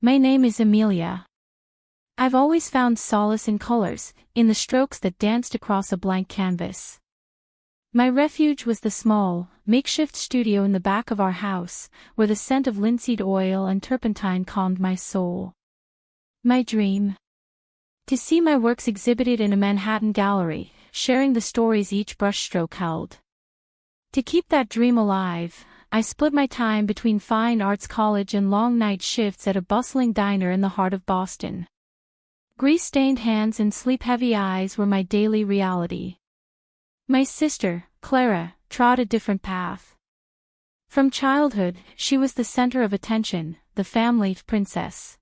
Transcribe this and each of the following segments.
My name is Emília. I've always found solace in colors, in the strokes that danced across a blank canvas. My refuge was the small, makeshift studio in the back of our house, where the scent of linseed oil and turpentine calmed my soul. My dream? To see my works exhibited in a Manhattan gallery, sharing the stories each brushstroke held. To keep that dream alive, I split my time between fine arts college and long night shifts at a bustling diner in the heart of Boston. Grease-stained hands and sleep-heavy eyes were my daily reality. My sister, Clara, trod a different path. From childhood, she was the center of attention, the family princess.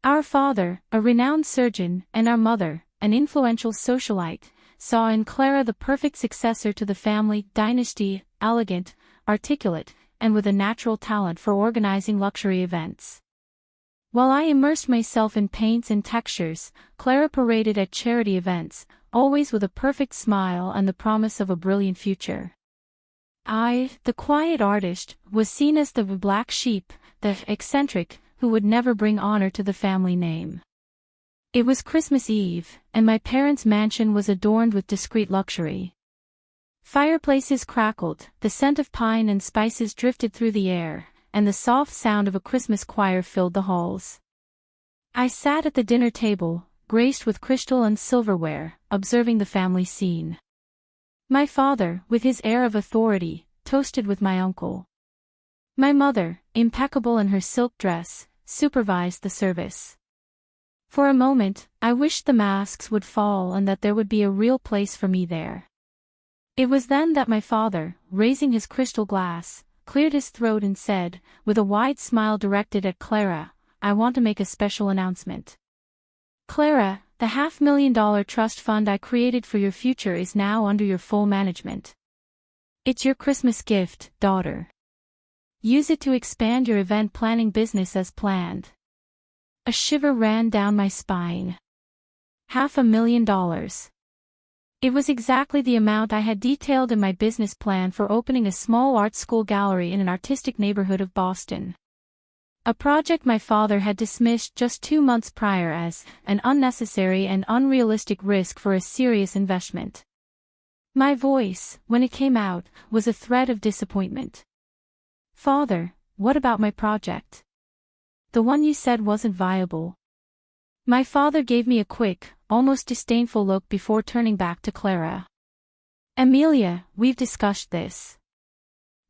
Our father, a renowned surgeon, and our mother, an influential socialite, saw in Clara the perfect successor to the family dynasty, elegant, articulate, and with a natural talent for organizing luxury events. While I immersed myself in paints and textures, Clara paraded at charity events, always with a perfect smile and the promise of a brilliant future. I, the quiet artist, was seen as the black sheep, the eccentric, who would never bring honor to the family name. It was Christmas Eve, and my parents' mansion was adorned with discreet luxury. Fireplaces crackled, the scent of pine and spices drifted through the air, and the soft sound of a Christmas choir filled the halls. I sat at the dinner table, graced with crystal and silverware, observing the family scene. My father, with his air of authority, toasted with my uncle. My mother, impeccable in her silk dress, supervised the service. For a moment, I wished the masks would fall and that there would be a real place for me there. It was then that my father, raising his crystal glass, cleared his throat and said, with a wide smile directed at Clara, "I want to make a special announcement. Clara, the $500,000 trust fund I created for your future is now under your full management. It's your Christmas gift, daughter. Use it to expand your event planning business as planned." A shiver ran down my spine. $500,000. It was exactly the amount I had detailed in my business plan for opening a small art school gallery in an artistic neighborhood of Boston. A project my father had dismissed just 2 months prior as an unnecessary and unrealistic risk for a serious investment. My voice, when it came out, was a thread of disappointment. "Father, what about my project? The one you said wasn't viable." My father gave me a quick, almost disdainful look before turning back to Clara. "Emília, we've discussed this.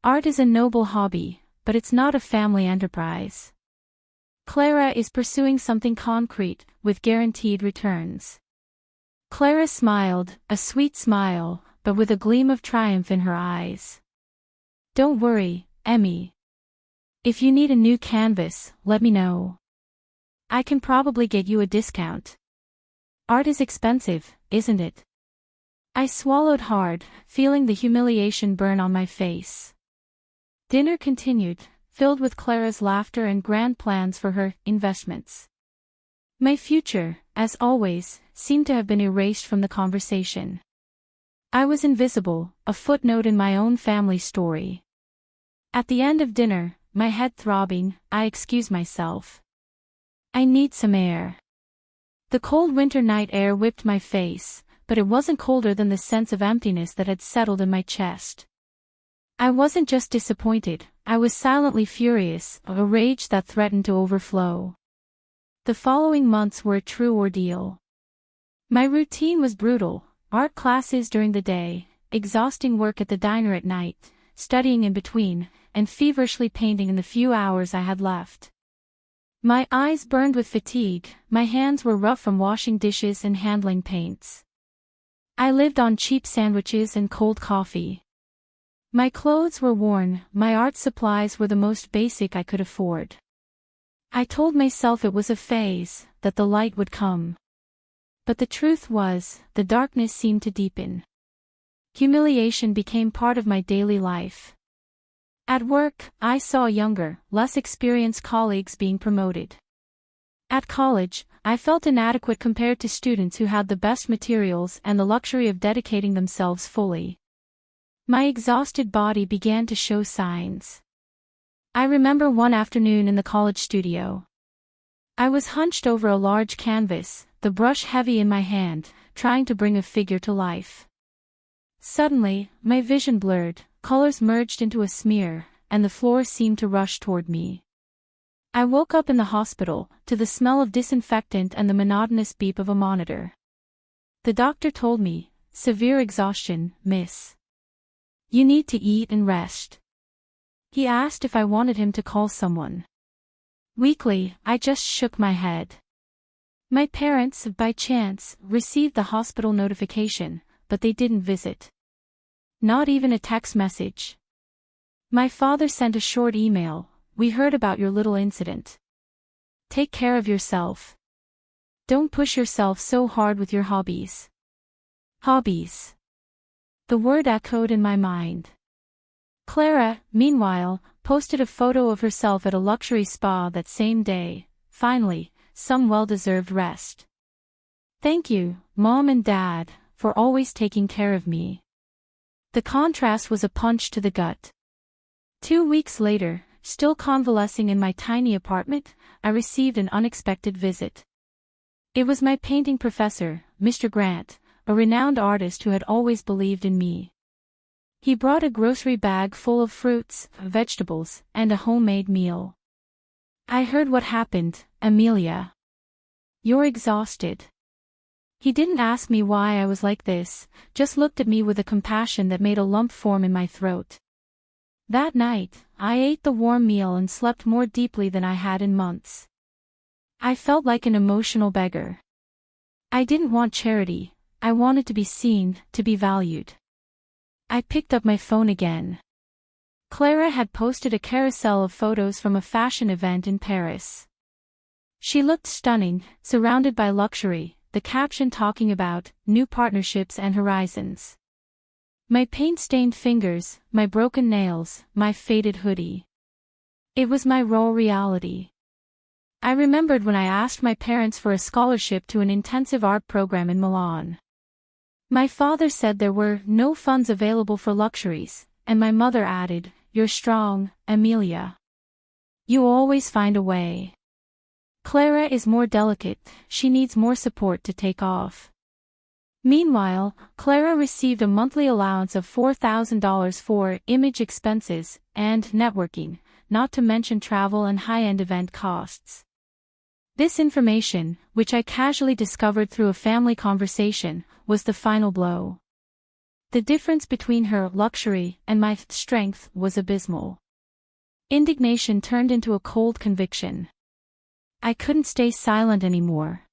Art is a noble hobby, but it's not a family enterprise. Clara is pursuing something concrete, with guaranteed returns." Clara smiled, a sweet smile, but with a gleam of triumph in her eyes. "Don't worry, Emmy. If you need a new canvas, let me know. I can probably get you a discount. Art is expensive, isn't it?" I swallowed hard, feeling the humiliation burn on my face. Dinner continued, filled with Clara's laughter and grand plans for her investments. My future, as always, seemed to have been erased from the conversation. I was invisible, a footnote in my own family story. At the end of dinner, my head throbbing, I excused myself. "I need some air." The cold winter night air whipped my face, but it wasn't colder than the sense of emptiness that had settled in my chest. I wasn't just disappointed, I was silently furious, a rage that threatened to overflow. The following months were a true ordeal. My routine was brutal: art classes during the day, exhausting work at the diner at night, studying in between, and feverishly painting in the few hours I had left. My eyes burned with fatigue, my hands were rough from washing dishes and handling paints. I lived on cheap sandwiches and cold coffee. My clothes were worn, my art supplies were the most basic I could afford. I told myself it was a phase, that the light would come. But the truth was, the darkness seemed to deepen. Humiliation became part of my daily life. At work, I saw younger, less experienced colleagues being promoted. At college, I felt inadequate compared to students who had the best materials and the luxury of dedicating themselves fully. My exhausted body began to show signs. I remember one afternoon in the college studio. I was hunched over a large canvas, the brush heavy in my hand, trying to bring a figure to life. Suddenly, my vision blurred, colors merged into a smear, and the floor seemed to rush toward me. I woke up in the hospital, to the smell of disinfectant and the monotonous beep of a monitor. The doctor told me, "Severe exhaustion, miss. You need to eat and rest." He asked if I wanted him to call someone. Weakly, I just shook my head. My parents, by chance, received the hospital notification, but they didn't visit. Not even a text message. My father sent a short email, "We heard about your little incident. Take care of yourself. Don't push yourself so hard with your hobbies." Hobbies. The word echoed in my mind. Clara, meanwhile, posted a photo of herself at a luxury spa that same day. Finally, some well-deserved rest. Thank you, Mom and Dad, for always taking care of me. The contrast was a punch to the gut. 2 weeks later, still convalescing in my tiny apartment, I received an unexpected visit. It was my painting professor, Mr. Grant, a renowned artist who had always believed in me. He brought a grocery bag full of fruits, vegetables, and a homemade meal. "I heard what happened, Emília. You're exhausted." He didn't ask me why I was like this, just looked at me with a compassion that made a lump form in my throat. That night, I ate the warm meal and slept more deeply than I had in months. I felt like an emotional beggar. I didn't want charity, I wanted to be seen, to be valued. I picked up my phone again. Clara had posted a carousel of photos from a fashion event in Paris. She looked stunning, surrounded by luxury, the caption talking about new partnerships and horizons. My paint-stained fingers, my broken nails, my faded hoodie. It was my raw reality. I remembered when I asked my parents for a scholarship to an intensive art program in Milan. My father said there were no funds available for luxuries, and my mother added, "You're strong, Emília. You always find a way." Clara is more delicate, she needs more support to take off. Meanwhile, Clara received a monthly allowance of $4,000 for image expenses and networking, not to mention travel and high-end event costs. This information, which I casually discovered through a family conversation, was the final blow. The difference between her luxury and my strength was abysmal. Indignation turned into a cold conviction. I couldn't stay silent anymore.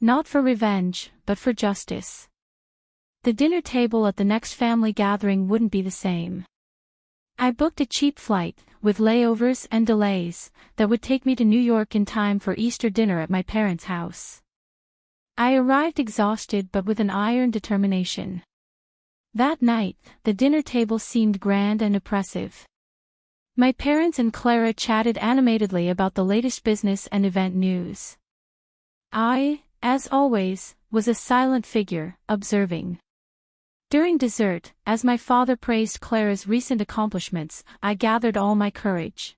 Not for revenge, but for justice. The dinner table at the next family gathering wouldn't be the same. I booked a cheap flight, with layovers and delays, that would take me to New York in time for Easter dinner at my parents' house. I arrived exhausted but with an iron determination. That night, the dinner table seemed grand and oppressive. My parents and Clara chatted animatedly about the latest business and event news. I, as always, was a silent figure, observing. During dessert, as my father praised Clara's recent accomplishments, I gathered all my courage.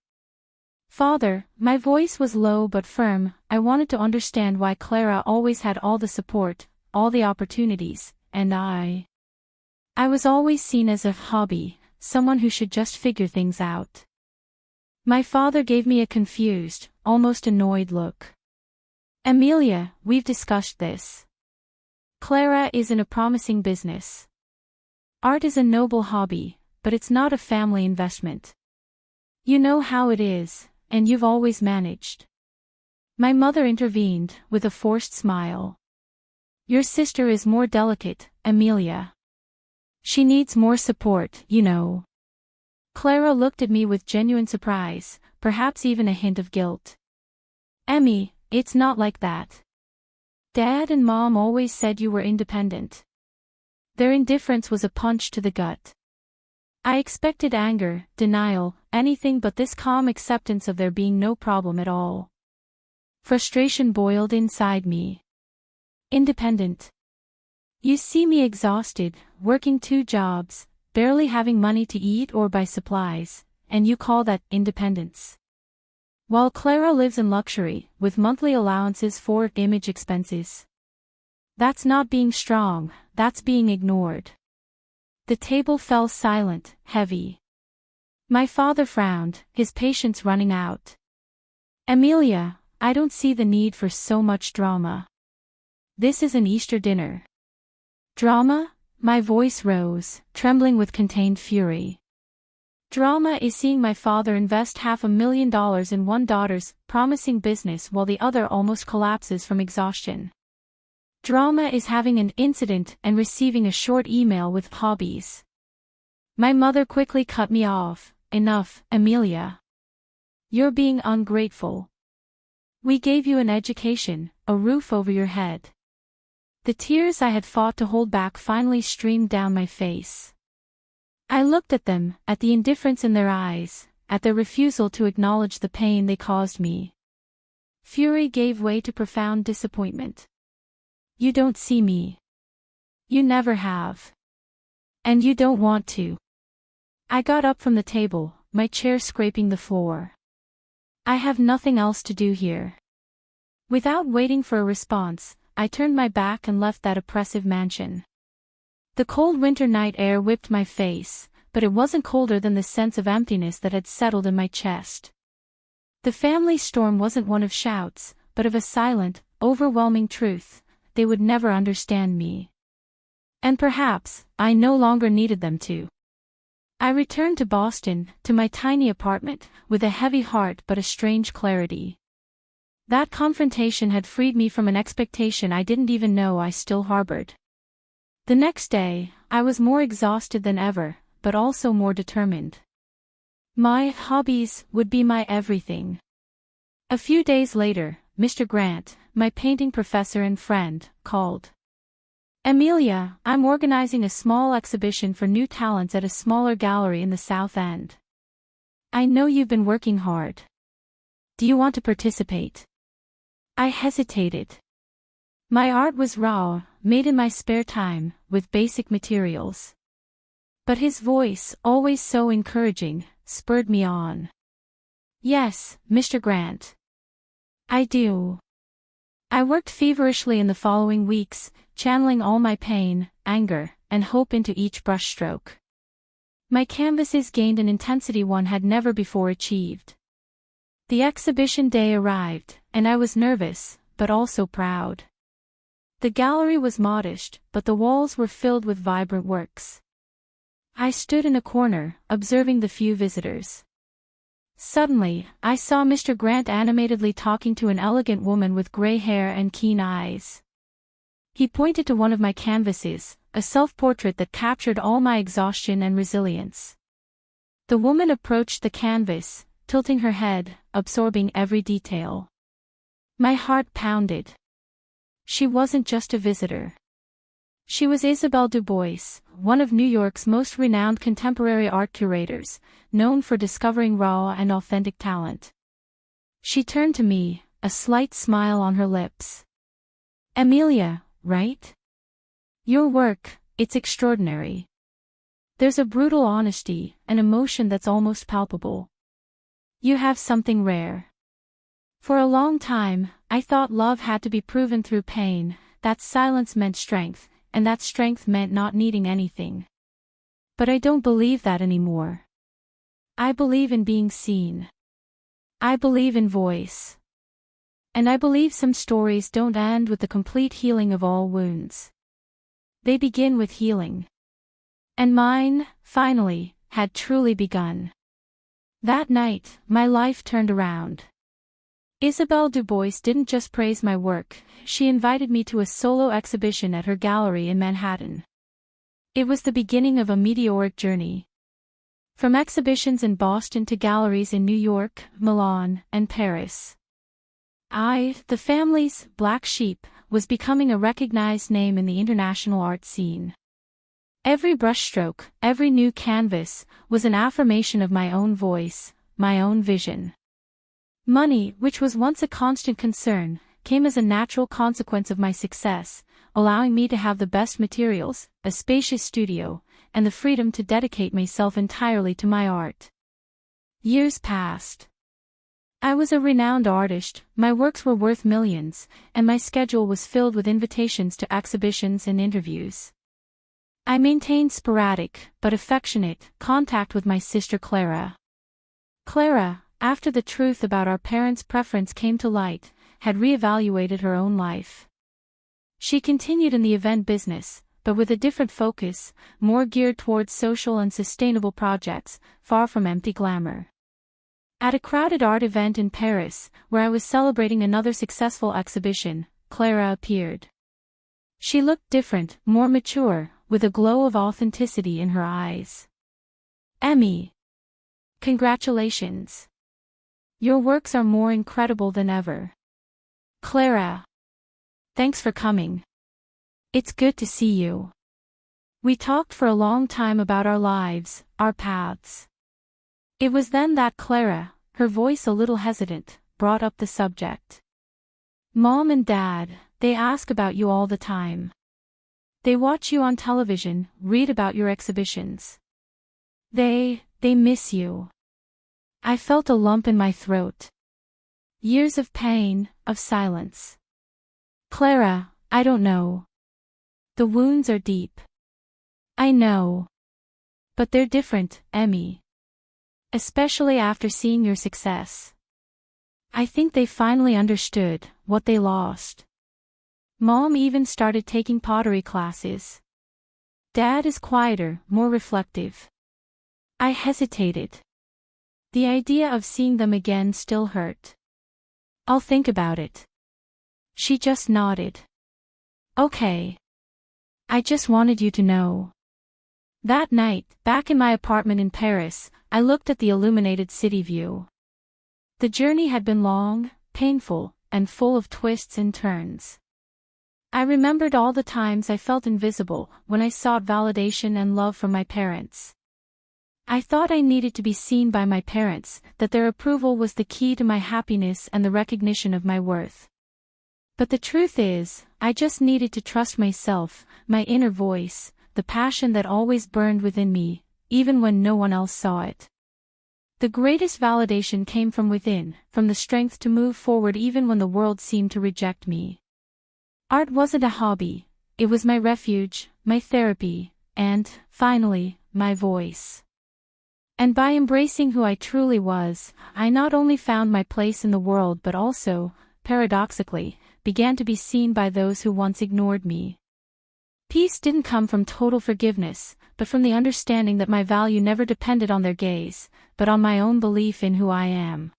"Father," my voice was low but firm, I wanted to understand why Clara always had all the support, all the opportunities, and I was always seen as a hobby, someone who should just figure things out. My father gave me a confused, almost annoyed look. "Emília, we've discussed this. Clara is in a promising business. Art is a noble hobby, but it's not a family investment. You know how it is, and you've always managed." My mother intervened, with a forced smile. "Your sister is more delicate, Emília. She needs more support, you know." Clara looked at me with genuine surprise, perhaps even a hint of guilt. "Emmy, it's not like that. Dad and Mom always said you were independent." Their indifference was a punch to the gut. I expected anger, denial, anything but this calm acceptance of there being no problem at all. Frustration boiled inside me. Independent. You see me exhausted, working 2 jobs, barely having money to eat or buy supplies, and you call that independence. while Clara lives in luxury, with monthly allowances for image expenses. That's not being strong, that's being ignored. The table fell silent, heavy. My father frowned, his patience running out. Emília, I don't see the need for so much drama. This is an Easter dinner. Drama? My voice rose, trembling with contained fury. Drama is seeing my father invest $500,000 in one daughter's promising business while the other almost collapses from exhaustion. Drama is having an incident and receiving a short email with hobbies. My mother quickly cut me off. Enough, Emília. You're being ungrateful. We gave you an education, a roof over your head. The tears I had fought to hold back finally streamed down my face. I looked at them, at the indifference in their eyes, at their refusal to acknowledge the pain they caused me. Fury gave way to profound disappointment. You don't see me. You never have. And you don't want to. I got up from the table, my chair scraping the floor. I have nothing else to do here. Without waiting for a response, I turned my back and left that oppressive mansion. The cold winter night air whipped my face, but it wasn't colder than the sense of emptiness that had settled in my chest. The family storm wasn't one of shouts, but of a silent, overwhelming truth: they would never understand me. And perhaps, I no longer needed them to. I returned to Boston, to my tiny apartment, with a heavy heart but a strange clarity. That confrontation had freed me from an expectation I didn't even know I still harbored. The next day, I was more exhausted than ever, but also more determined. My hobbies would be my everything. A few days later, Mr. Grant, my painting professor and friend, called. Emília, I'm organizing a small exhibition for new talents at a smaller gallery in the South End. I know you've been working hard. Do you want to participate? I hesitated. My art was raw, made in my spare time, with basic materials. But his voice, always so encouraging, spurred me on. Yes, Mr. Grant. I do. I worked feverishly in the following weeks, channeling all my pain, anger, and hope into each brushstroke. My canvases gained an intensity one had never before achieved. The exhibition day arrived, and I was nervous, but also proud. The gallery was modest, but the walls were filled with vibrant works. I stood in a corner, observing the few visitors. Suddenly, I saw Mr. Grant animatedly talking to an elegant woman with gray hair and keen eyes. He pointed to one of my canvases, a self-portrait that captured all my exhaustion and resilience. The woman approached the canvas, tilting her head, absorbing every detail. My heart pounded. She wasn't just a visitor. She was Isabelle Du Bois, one of New York's most renowned contemporary art curators, known for discovering raw and authentic talent. She turned to me, a slight smile on her lips. Emília, right? Your work, it's extraordinary. There's a brutal honesty, an emotion that's almost palpable. You have something rare. For a long time, I thought love had to be proven through pain, that silence meant strength, and that strength meant not needing anything. But I don't believe that anymore. I believe in being seen. I believe in voice. And I believe some stories don't end with the complete healing of all wounds. They begin with healing. And mine, finally, had truly begun. That night, my life turned around. Isabelle Du Bois didn't just praise my work, she invited me to a solo exhibition at her gallery in Manhattan. It was the beginning of a meteoric journey. From exhibitions in Boston to galleries in New York, Milan, and Paris. I, the family's black sheep, was becoming a recognized name in the international art scene. Every brushstroke, every new canvas, was an affirmation of my own voice, my own vision. Money, which was once a constant concern, came as a natural consequence of my success, allowing me to have the best materials, a spacious studio, and the freedom to dedicate myself entirely to my art. Years passed. I was a renowned artist, my works were worth millions, and my schedule was filled with invitations to exhibitions and interviews. I maintained sporadic, but affectionate, contact with my sister Clara. Clara, after the truth about our parents' preference came to light, had reevaluated her own life. She continued in the event business, but with a different focus, more geared towards social and sustainable projects, far from empty glamour. At a crowded art event in Paris, where I was celebrating another successful exhibition, Clara appeared. She looked different, more mature, with a glow of authenticity in her eyes. "Emmy. Congratulations. Your works are more incredible than ever." "Clara. Thanks for coming. It's good to see you." We talked for a long time about our lives, our paths. It was then that Clara, her voice a little hesitant, brought up the subject. "Mom and Dad, they ask about you all the time. They watch you on television, read about your exhibitions. They miss you." I felt a lump in my throat. Years of pain, of silence. "Clara, I don't know. The wounds are deep." "I know. But they're different, Emmy. Especially after seeing your success. I think they finally understood what they lost. Mom even started taking pottery classes. Dad is quieter, more reflective." I hesitated. The idea of seeing them again still hurt. "I'll think about it." She just nodded. "Okay. I just wanted you to know." That night, back in my apartment in Paris, I looked at the illuminated city view. The journey had been long, painful, and full of twists and turns. I remembered all the times I felt invisible when I sought validation and love from my parents. I thought I needed to be seen by my parents, that their approval was the key to my happiness and the recognition of my worth. But the truth is, I just needed to trust myself, my inner voice, the passion that always burned within me, even when no one else saw it. The greatest validation came from within, from the strength to move forward even when the world seemed to reject me. Art wasn't a hobby, it was my refuge, my therapy, and, finally, my voice. And by embracing who I truly was, I not only found my place in the world but also, paradoxically, began to be seen by those who once ignored me. Peace didn't come from total forgiveness, but from the understanding that my value never depended on their gaze, but on my own belief in who I am.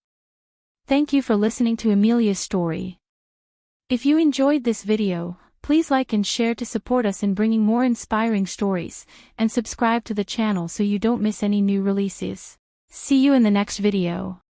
Thank you for listening to Emília's story. If you enjoyed this video, please like and share to support us in bringing more inspiring stories, and subscribe to the channel so you don't miss any new releases. See you in the next video.